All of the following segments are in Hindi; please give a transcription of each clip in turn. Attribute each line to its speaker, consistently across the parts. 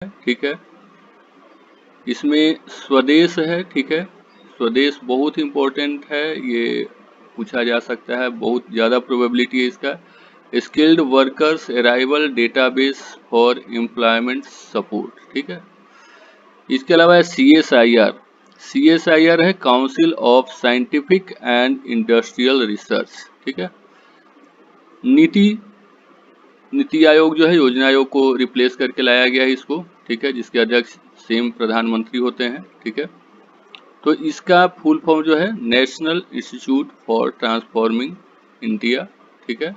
Speaker 1: ठीक है। इसमें स्वदेश है, ठीक है। स्वदेश बहुत इंपॉर्टेंट है, ये पूछा जा सकता है, बहुत ज़्यादा प्रोबेबिलिटी है इसका। Skilled workers arrival database for employment support, ठीक है। इसके अलावा है CSIR। CSIR है council of scientific and industrial research, ठीक है। नीति नीति आयोग जो है योजना आयोग को रिप्लेस करके लाया गया है इसको, ठीक है, जिसके अध्यक्ष सेम प्रधानमंत्री होते हैं, ठीक है। तो इसका फुल फॉर्म जो है national institute for transforming India, ठीक है।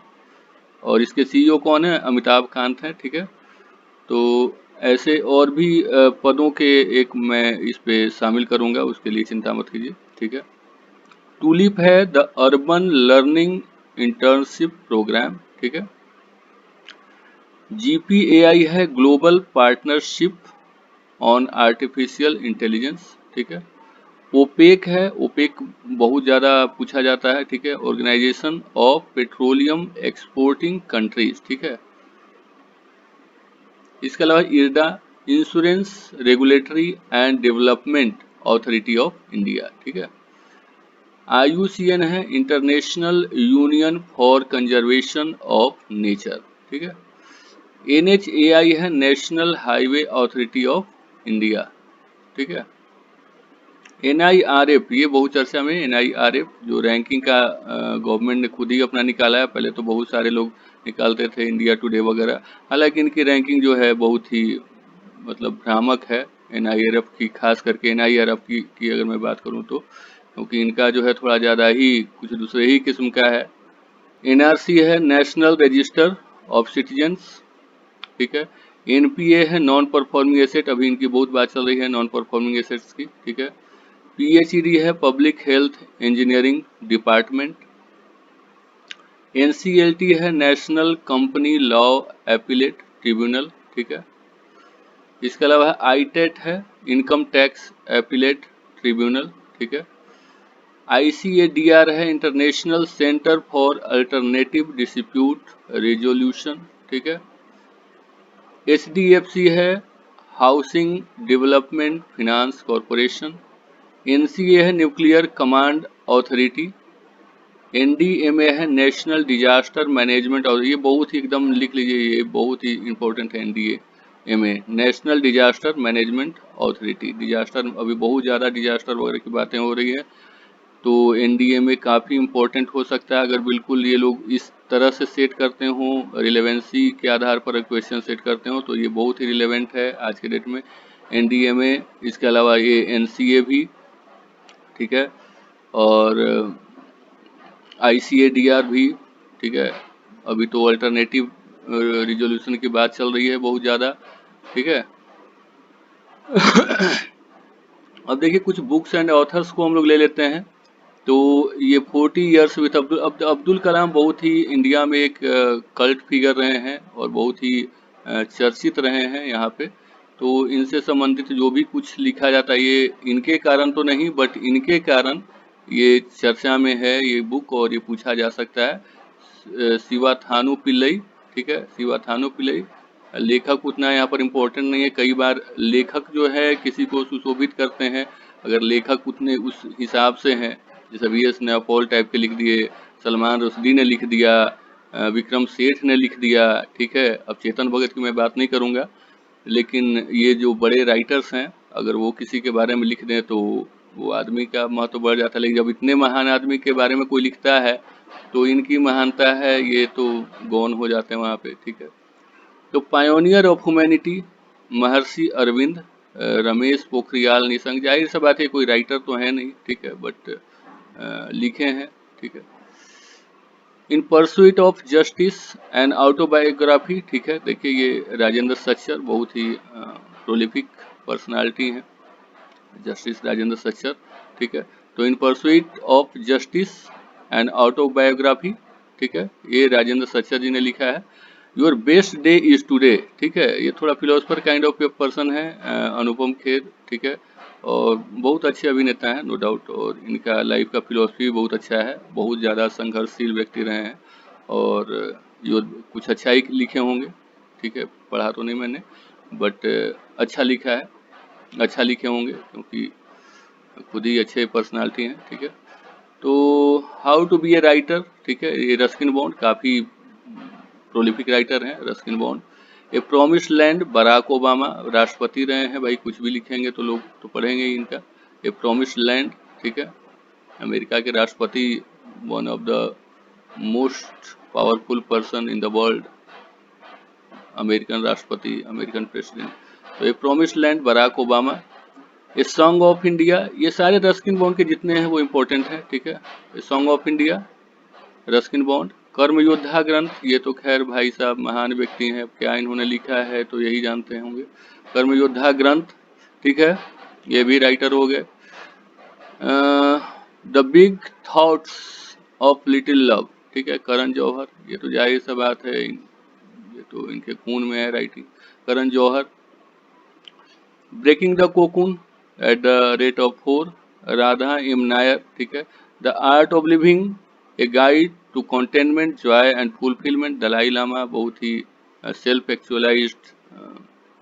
Speaker 1: और इसके CEO कौन है? अमिताभ कांत हैं, ठीक है। तो ऐसे और भी पदों के एक मैं इस पे शामिल करूंगा, उसके लिए चिंता मत कीजिए, ठीक है। टूलिप है the urban learning internship programme, ठीक है। GPAI है global partnership on artificial intelligence, ठीक है। ओपेक है, ओपेक बहुत ज़्यादा पूछा जाता है, ठीक है। Organisation of petroleum exporting countries, ठीक है। इसके अलावा IRDA, insurance regulatory and development authority of India, ठीक है। IUCN है international union for conservation of nature, ठीक है। NHAI है national highway authority of India, ठीक है। NIRF, ये बहुत चर्चा में, NIRF जो रैंकिंग का गवर्नमेंट ने खुद ही अपना निकाला है। पहले तो बहुत सारे लोग निकालते थे, इंडिया टुडे वगैरह, हालांकि इनकी रैंकिंग जो है बहुत ही मतलब भ्रामक है। NIRF की, खास करके NIRF की अगर मैं बात करूं तो, क्योंकि इनका जो है थोड़ा ज़्यादा ही कुछ दूसरे ही किस्म का है। NRC है नेशनल रजिस्टर ऑफ सिटीजन्स, ठीक है। NPA है नॉन परफॉर्मिंग एसेट, अभी इनकी बहुत बात चल रही है नॉन परफॉर्मिंग एसेट्स की, ठीक है। PhD है public health engineering department. NCLT है national company law appellate tribunal, ठीक है। इसके अलावा ITET है इनकम टैक्स एपिलेट ट्रिब्यूनल, ठीक है। ICADR है international centre for alternative dispute resolution, ठीक है। HDFC है housing development finance corporation. NCA है न्यूक्लियर कमांड अथॉरिटी। NDMA है नेशनल डिजास्टर मैनेजमेंट, और ये बहुत ही एकदम लिख लीजिए, ये बहुत ही इंपॉर्टेंट है। NDMA national disaster management authority. Disaster, अभी बहुत ज़्यादा डिजास्टर वगैरह की बातें हो रही है, तो NDMA काफ़ी इंपॉर्टेंट हो सकता है अगर बिल्कुल ये लोग इस तरह से सेट करते हों, रिलेवेंसी के आधार पर क्वेश्चन सेट करते हों, तो ये बहुत ही रिलेवेंट है आज के डेट में NDMA। इसके अलावा ये NCA भी, ठीक है। और ICADR भी, ठीक है। अभी तो अल्टरनेटिव रिजोल्यूशन की बात चल रही है बहुत ज़्यादा, ठीक है। अब देखिए कुछ बुक्स एंड ऑथर्स को हम लोग ले लेते हैं। तो ये 40 ईयर्स विद अब्दुल कलाम बहुत ही इंडिया में एक कल्ट फिगर रहे हैं और बहुत ही चर्चित रहे हैं यहाँ पे। तो इनसे संबंधित जो भी कुछ लिखा जाता है, ये इनके कारण तो नहीं, बट इनके कारण ये चर्चा में है ये बुक, और ये पूछा जा सकता है। शिवा थानु पिल्लई, ठीक है, शिवा थानु पिल्लई। लेखक उतना यहाँ पर इम्पोर्टेंट नहीं है, कई बार लेखक जो है किसी को सुशोभित करते हैं, अगर लेखक उतने उस हिसाब से हैं, जैसे VS नैपॉल टाइप के लिख दिए, सलमान रुश्दी ने लिख दिया, विक्रम सेठ ने लिख दिया, ठीक है। अब चेतन भगत की मैं बात नहीं करूँगा, लेकिन ये जो बड़े राइटर्स हैं, अगर वो किसी के बारे में लिख दें तो वो आदमी का महत्व बढ़ जाता है। लेकिन जब इतने महान आदमी के बारे में कोई लिखता है तो इनकी महानता है ये तो गौन हो जाते हैं वहाँ पे, ठीक है। तो पायोनियर ऑफ ह्यूमैनिटी महर्षि अरविंद, रमेश पोखरियाल निशंक, जाहिर सा बात है कोई राइटर तो है नहीं, ठीक है, बट लिखे हैं, ठीक है। In pursuit of justice and autobiography, ठीक है। देखिए ये राजेंद्र सच्चर बहुत ही प्रोलिफिक पर्सनालिटी हैं, जस्टिस राजेंद्र सच्चर, ठीक है। तो in pursuit of justice and autobiography, ठीक है, ये राजेंद्र सच्चर जी ने लिखा है। Your best day is today, ठीक है, ये थोड़ा फिलोसफर काइंड ऑफ पर्सन है, अनुपम खेर, ठीक है। और बहुत अच्छे अभिनेता हैं नो डाउट, और इनका लाइफ का फिलोसफी भी बहुत अच्छा है, बहुत ज़्यादा संघर्षशील व्यक्ति रहे हैं, और जो कुछ अच्छा ही लिखे होंगे, ठीक है, पढ़ा तो नहीं मैंने। बट अच्छा लिखा है, अच्छा लिखे होंगे क्योंकि खुद ही अच्छे पर्सनालिटी हैं, ठीक है। तो how to be a writer, ठीक है, ये रस्किन बॉन्ड काफ़ी प्रोलिफिक राइटर हैं Ruskin Bond. A promised land, Barack Obama राष्ट्रपति रहे हैं भाई, कुछ भी लिखेंगे तो लोग तो पढ़ेंगे ही इनका। ए प्रॉमिस्ड लैंड, ठीक है, अमेरिका के राष्ट्रपति, one of the most powerful person in the world, American राष्ट्रपति, अमेरिकन प्रेसिडेंट। तो a promised land, Barack Obama. A song of India, ये सारे रस्किन बॉन्ड के जितने हैं वो इम्पोर्टेंट हैं, ठीक है। ए song of India, Ruskin bond. कर्म योद्धा ग्रंथ, ये तो खैर भाई साहब महान व्यक्ति हैं, क्या इन्होंने लिखा है तो यही जानते होंगे। कर्म योद्धा ग्रंथ, ठीक है, ये भी राइटर हो गए। The big thoughts of little love, ठीक है, करण जौहर, ये तो जाहिर सा बात है, ये तो इनके खून में है writing, Karan Johar. Breaking the cocoon at the rate of 4, Radha M Nair, ठीक है। The art of living, a guide to containment, joy and fulfilment, Dalai Lama, बहुत ही सेल्फ एक्चुअलाइज्ड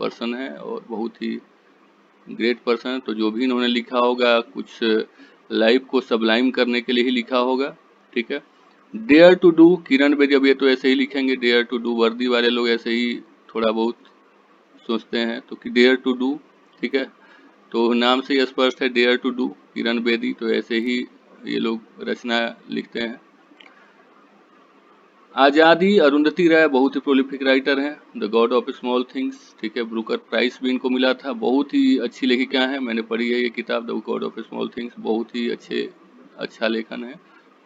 Speaker 1: पर्सन है और बहुत ही ग्रेट पर्सन है। तो जो भी इन्होंने लिखा होगा कुछ लाइफ को सबलाइम करने के लिए ही लिखा होगा, ठीक है। Dare to do, Kiran Bedi, अब ये तो ऐसे ही लिखेंगे, डेयर टू डू, वर्दी वाले लोग ऐसे ही थोड़ा बहुत सोचते हैं, तो कि डेयर टू डू, ठीक है, तो नाम से ही स्पष्ट है, dare to do, Kiran Bedi, तो ऐसे ही ये लोग रचना लिखते हैं। आज़ादी, अरुंधति राय, बहुत ही प्रोलिफिक राइटर हैं। The God of small things, ठीक है, ब्रूकर प्राइज भी इनको मिला था, बहुत ही अच्छी लेखिका है, मैंने पढ़ी है ये किताब the God of small things, बहुत ही अच्छा लेखन है,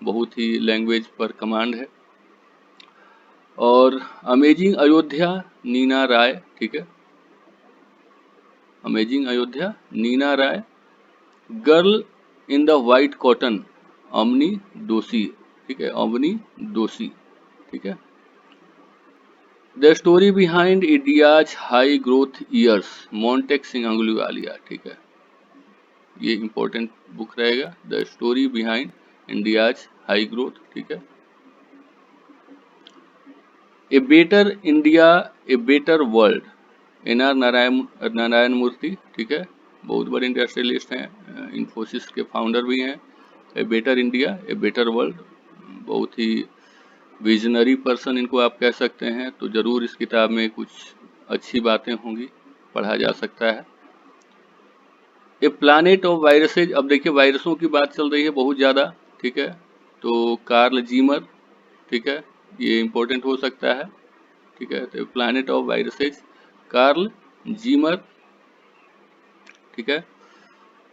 Speaker 1: बहुत ही लैंग्वेज पर कमांड है। और अमेजिंग अयोध्या, नीना राय, ठीक है, amazing Ayodhya, Neena Rai. Girl in the white cotton, Avni Doshi, ठीक है, अमनी दोषी, ठीक है। The story behind India's high growth years, Montek Singh अंगुलीवालिया, ठीक है, ये इंपॉर्टेंट बुक रहेगा, the story behind India's high growth, ठीक है। A better India, a better world, NR Narayana Murthy, ठीक है, बहुत बड़े इंडस्ट्रियलिस्ट हैं, इन्फोसिस के फाउंडर भी हैं। ए better India, a better world, बहुत ही विजनरी पर्सन इनको आप कह सकते हैं, तो ज़रूर इस किताब में कुछ अच्छी बातें होंगी, पढ़ा जा सकता है। ए प्लानेट ऑफ वायरसेज, अब देखिए वायरसों की बात चल रही है बहुत ज़्यादा, ठीक है, तो कार्ल जीमर, ठीक है, ये इम्पोर्टेंट हो सकता है, ठीक है, तो planet of viruses, Carl Zimmer, ठीक है।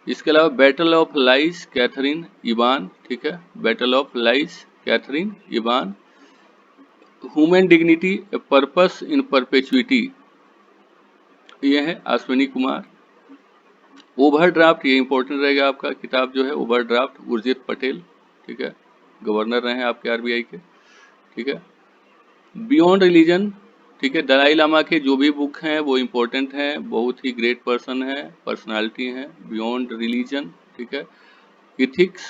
Speaker 1: इसके अलावा battle of lies, Katherine Eban, ठीक है, battle of lies, Katherine Eban. Human dignity, a purpose in perpetuity, ये है अश्विनी कुमार। ओवरड्राफ्ट, ये इंपॉर्टेंट रहेगा आपका किताब जो है, ओवरड्राफ्ट, उर्जित पटेल, ठीक है, गवर्नर रहे हैं आपके RBI के, ठीक है। बियॉन्ड रिलीजन, ठीक है, दलाई लामा के जो भी बुक हैं वो इम्पोर्टेंट हैं, बहुत ही ग्रेट पर्सन है, पर्सनालिटी हैं। बियॉन्ड रिलीजन, ठीक है। Ethics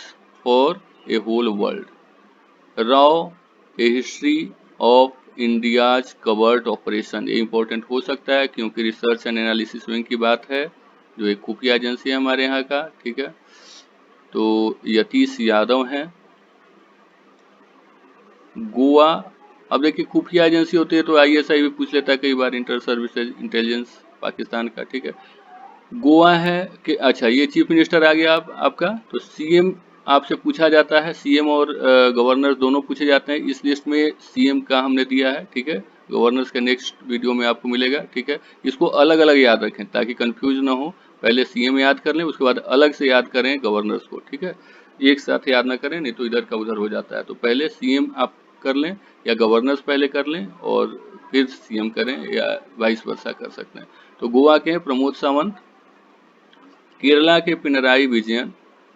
Speaker 1: for a whole world, रॉ, a history of India's covert operation, ये इंपॉर्टेंट हो सकता है क्योंकि रिसर्च एंड एनालिसिस विंग की बात है, जो एक खुफिया एजेंसी है हमारे यहाँ का, ठीक है। तो यतीश यादव हैं। गोवा, अब देखिए खुफिया एजेंसी होती है तो ISI भी पूछ लेता है कई बार, इंटर सर्विसेज इंटेलिजेंस पाकिस्तान का, ठीक है। गोवा है कि अच्छा ये चीफ मिनिस्टर आ गया आपका, तो CM आपसे पूछा जाता है, CM और गवर्नर दोनों पूछे जाते हैं, इस लिस्ट में CM का हमने दिया है, ठीक है। गवर्नर्स के नेक्स्ट वीडियो में आपको मिलेगा, ठीक है। इसको अलग अलग याद रखें ताकि कंफ्यूज ना हो, पहले CM याद कर लें, उसके बाद अलग से याद करें गवर्नर्स को, ठीक है, एक साथ याद ना करें नहीं तो इधर का उधर हो जाता है। तो पहले CM आप कर लें या गवर्नर्स पहले कर लें और फिर CM करें या वाइस वर्सा कर सकते हैं। तो गोवा के हैं प्रमोद सावंत, केरला के पिनराई विजयन,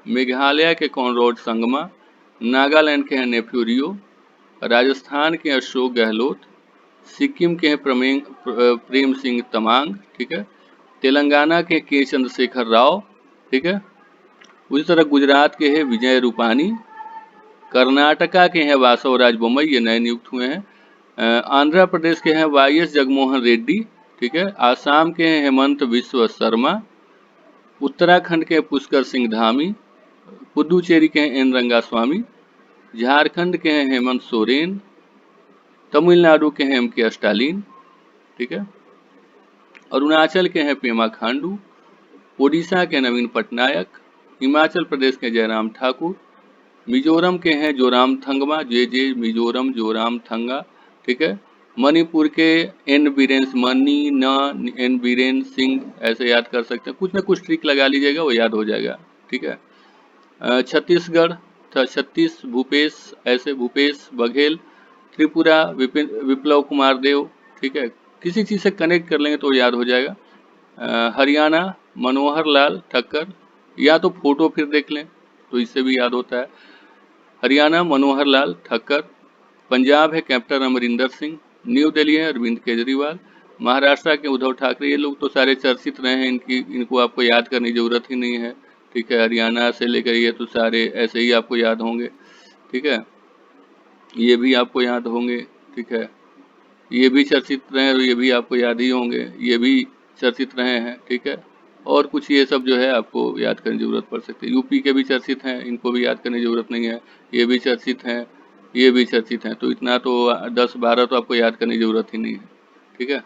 Speaker 1: मेघालय के कॉनराड संगमा, नागालैंड के हैं नेफ्यू रियो, राजस्थान के अशोक गहलोत, सिक्किम के हैं प्रेम सिंह तमांग, ठीक है, तेलंगाना के चंद्रशेखर राव, ठीक है, उसी तरह गुजरात के हैं विजय रूपानी, कर्नाटका के हैं वासवराज बोम्मई, ये नए नियुक्त हुए हैं, आंध्र प्रदेश के हैं YS जगमोहन रेड्डी, ठीक है। आसाम के हैं हेमंत बिस्व शर्मा, उत्तराखंड के हैं पुष्कर सिंह धामी, पुदुचेरी के हैं एन रंगास्वामी, झारखंड के हैं हेमंत सोरेन, तमिलनाडु के हैं एम के स्टालिन, ठीक है। अरुणाचल के हैं पेमा खांडू, ओडिशा के नवीन पटनायक, हिमाचल प्रदेश के जयराम ठाकुर, मिजोरम के हैं जोराम थंगमा, जे मिजोरम जोराम थंगा, ठीक है। मणिपुर के एन बीरेन मनी न एन बीरेन सिंह, ऐसे याद कर सकते हैं, कुछ ना कुछ ट्रिक लगा लीजिएगा, वो याद हो जाएगा, ठीक है। छत्तीसगढ़ छत्तीस भूपेश, ऐसे भूपेश बघेल, त्रिपुरा विप्लव कुमार देव, ठीक है। किसी चीज़ से कनेक्ट कर लेंगे तो याद हो जाएगा। हरियाणा मनोहर लाल ठक्कर, या तो फोटो फिर देख लें तो इससे भी याद होता है। हरियाणा मनोहर लाल ठक्कर। पंजाब है कैप्टन अमरिंदर सिंह, न्यू दिल्ली है अरविंद केजरीवाल, महाराष्ट्र के उद्धव ठाकरे, ये लोग तो सारे चर्चित रहे हैं, इनको आपको याद करने की जरूरत ही नहीं है, ठीक है। हरियाणा से लेकर ये तो सारे ऐसे ही आपको याद होंगे, ठीक है। ये भी आपको याद होंगे, ठीक है। ये भी चर्चित रहे और ये भी आपको याद ही होंगे, ये भी चर्चित रहे हैं, ठीक है। और कुछ ये सब जो है आपको याद करने की जरूरत पड़ सकती है। यूपी के भी चर्चित हैं, इनको भी याद करने की जरूरत नहीं है, ये भी चर्चित हैं, ये भी चर्चित हैं, तो इतना तो 10-12 तो आपको याद करने की जरूरत ही नहीं है, ठीक है।